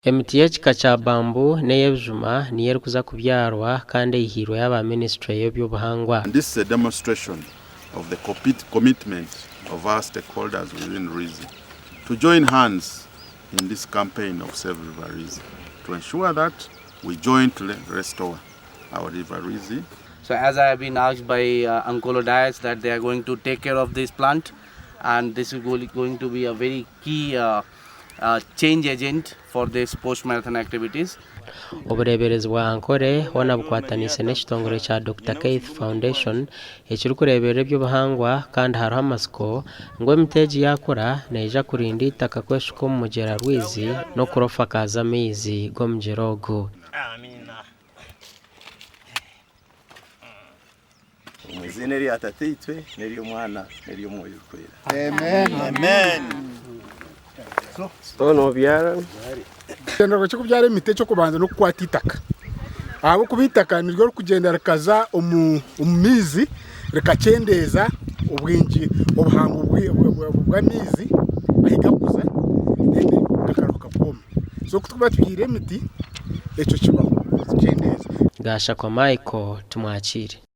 emiti y'ekika kya bambu n'ey'ebijuma niyo erikuza kubyarwa kandi eyihirwe y'aba ministry y'ebyobuhangwa. This is a demonstration of the commitment of our stakeholders within Rwizi to join hands in this campaign of Save River Rwizi to ensure that we jointly restore our River Rwizi. So as I have been asked by Ankole Diets that they are going to take care of this plant, and this is going to be a very key change agent for this post-marathon activities. Obureeberezi bwa Ankole wanabukwatanise n'ekitongole kya Dr. Keith Foundation ekiri kureebera eby'obuhangwa kandi hariho amasiko ngu emiti egi yakura neija kurinda itaka kweshuka omu mugyera Rwizi n'okurofa kaza amaizi g'omugyera ogu. Mwizina erya tateitwe n'ery'omwana n'ery'omwoyo kwera. Amen. Ono byara Cyendera cyo kubyara emiti cyo kubanza no kukwata itaka. Abo kubitaka niryo rukugenda rakaza omumizi rikacendeza ubwingi obuhango bw'amizi ahigakuza nende kakaruka pome. So kutuba tugire emiti ekyo kibaho cyendeza. Gasha kwa Michael tumwakire.